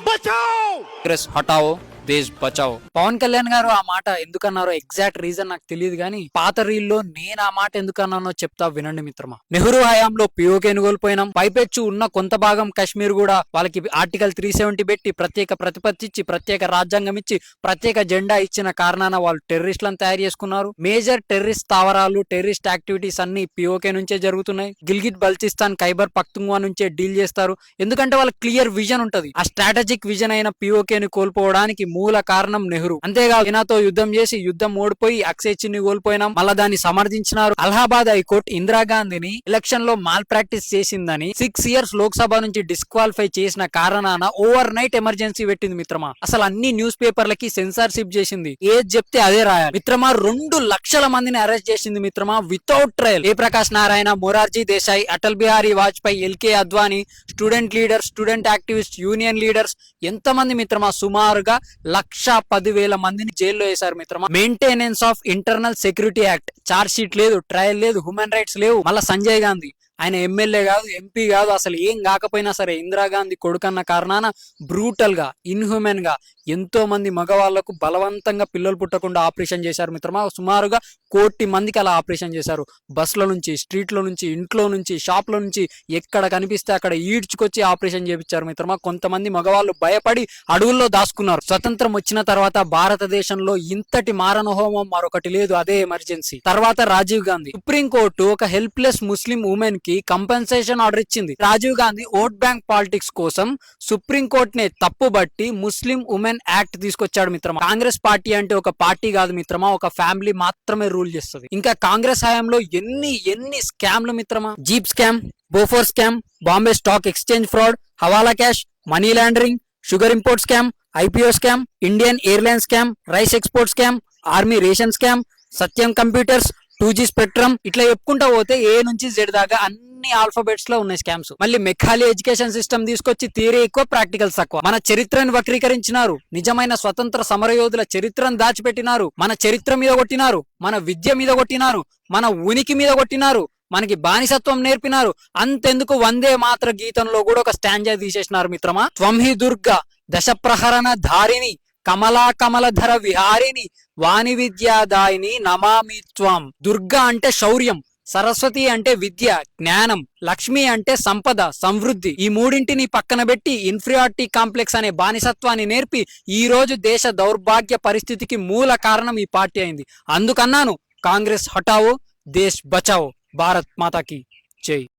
కాంగ్రెస్ హటావో దేశ్ బచావో. పవన్ కళ్యాణ్ గారు ఆ మాట ఎందుకన్నారో ఎగ్జాక్ట్ రీజన్ నాకు తెలియదు కానీ పాత రీల్లో నేను ఆ మాట ఎందుకన్నానో చెప్తా వినండి మిత్రమా. నెహ్రూ హయాంలో పిఓకేను కోల్పోయినాం, పైపెచ్చు ఉన్న కొంత భాగం కాశ్మీర్ కూడా వాళ్ళకి ఆర్టికల్ 370 పెట్టి ప్రత్యేక ప్రతిపత్తి ఇచ్చి ప్రత్యేక రాజ్యాంగం ఇచ్చి ప్రత్యేక జెండా ఇచ్చిన కారణాన వాళ్ళు టెర్రరిస్టులను తయారు చేసుకున్నారు. మేజర్ టెర్రరిస్ట్ స్థావరాలు టెర్రరిస్ట్ యాక్టివిటీస్ అన్ని పిఓకే నుంచే జరుగుతున్నాయి. గిల్గిట్ బల్చిస్తాన్ ఖైబర్ పఖ్తుంగ్వా నుంచే డీల్ చేస్తారు. ఎందుకంటే వాళ్ళకి క్లియర్ విజన్ ఉంటది. ఆ స్ట్రాటజిక్ విజన్ అయిన పిఓకేని కోల్పోవడానికి మూల కారణం నెహ్రూ. అంతేకాదు చైనాతో యుద్ధం చేసి యుద్ధం ఓడిపోయి అక్సై చిన్ని కోల్పోయినాం, మళ్ళా దాన్ని సమర్థించినారు. అలహాబాద్ హైకోర్టు ఇందిరాగాంధీని ఎలక్షన్ లో మాల్ ప్రాక్టీస్ చేసిందని 6 years లోక్సభ నుంచి డిస్క్వాలిఫై చేసిన కారణాన ఓవర్ నైట్ ఎమర్జెన్సీ పెట్టింది మిత్రమా. అసలు అన్ని న్యూస్ పేపర్లకి సెన్సార్షిప్ చేసింది. ఏది చెప్తే అదే రాయాలి మిత్రమా. 2 లక్షల మందిని అరెస్ట్ చేసింది మిత్రమా without trial. Prakash Narayana, Morarji Desai, Atal Bihari Vajpayee, LK Advani, student leaders, student activist, union leaders ఎంతమంది మిత్రమా సుమారుగా 1,10,000 మందిని జైల్లో వేశారు మిత్రమా. Maintenance of internal security act charge sheet లేదు, ట్రయల్ లేదు, హ్యూమన్ రైట్స్ లేవు. మళ్ళా సంజయ్ గాంధీ ఆయన ఎమ్మెల్యే కాదు, ఎంపీ కాదు, అసలు ఏం కాకపోయినా సరే ఇందిరాగాంధీ కొడుకన్న కారణాన బ్రూటల్ గా ఇన్హ్యూమన్ గా ఎంతో మంది మగవాళ్లకు బలవంతంగా పిల్లలు పుట్టకుండా ఆపరేషన్ చేశారు మిత్రమా. సుమారుగా 1 కోటి మందికి అలా ఆపరేషన్ చేశారు. బస్సుల నుంచి, స్ట్రీట్ల నుంచి, ఇంట్లో నుంచి, షాప్ల నుంచి ఎక్కడ కనిపిస్తే అక్కడ ఈడ్చుకొచ్చి ఆపరేషన్ చేపించారు మిత్రమా. కొంతమంది మగవాళ్ళు భయపడి అడవుల్లో దాచుకున్నారు. స్వతంత్రం వచ్చిన తర్వాత భారతదేశంలో ఇంతటి మారణహోమం మరొకటి లేదు, అదే ఎమర్జెన్సీ. తర్వాత రాజీవ్ గాంధీ సుప్రీంకోర్టు ఒక హెల్ప్లెస్ ముస్లిం ఉమెన్ కి కంపెన్సేషన్ ఆర్డర్ ఇచ్చింది. Rajiv Gandhi vote bank politics కోసం సుప్రీంకోర్టునే తప్పుబట్టి ముస్లిం ఉమెన్ యాక్ట్ తీసుకొచ్చాడు మిత్రమా. కాంగ్రెస్ పార్టీ అంటే ఒక పార్టీ కాదు మిత్రమా, ఒక ఫ్యామిలీ మాత్రమే రూల్ చేస్తుంది. ఇంకా కాంగ్రెస్ హయాంలో ఎన్ని స్కామ్లు మిత్రమా. Jeep scam, Bofors scam, Bombay stock exchange fraud, hawala cash, money laundering, sugar import scam, IPO scam, Indian airline scam, rice export scam, army ration scam, Satyam computers, 2G spectrum, ఇట్లా చెప్పుకుంటా పోతే ఏ నుంచి జెడ్ దాకా అన్ని ఆల్ఫాబెట్స్ లో ఉన్నాయి స్కామ్స్. మళ్ళీ మెకాలీ ఎడ్యుకేషన్ సిస్టమ్ తీసుకొచ్చి థియరీ ఎక్కువ, ప్రాక్టికల్స్ తక్కువ. మన చరిత్రను వక్రీకరించినారు, నిజమైన స్వతంత్ర సమరయోధుల చరిత్రను దాచిపెట్టినారు, మన చరిత్ర మీద కొట్టినారు, మన విద్య మీద కొట్టినారు, మన ఉనికి మీద కొట్టినారు, మనకి బానిసత్వం నేర్పినారు. అంతెందుకు వందే మాత్ర గీతంలో కూడా ఒక స్టాంజా తీసేసినారు మిత్రమా. త్వంహి దుర్గ దశ ప్రహరణ ధారిని కమలా కమలధర విహారిని వాణి విద్యాదాయిని నమామి త్వం. దుర్గా అంటే శౌర్యం, సరస్వతి అంటే విద్య, జ్ఞానం, లక్ష్మి అంటే సంపద, సమృద్ధి. ఈ మూడింటిని పక్కన పెట్టి ఇన్ఫీరియారిటీ కాంప్లెక్స్ అనే బానిసత్వాన్ని నేర్పి ఈ రోజు దేశ దౌర్భాగ్య పరిస్థితికి మూల కారణం ఈ పార్టీ అయింది. అందుకన్నాను కాంగ్రెస్ హటావో దేశ్ బచావో. భారత్ మాతాకి జై.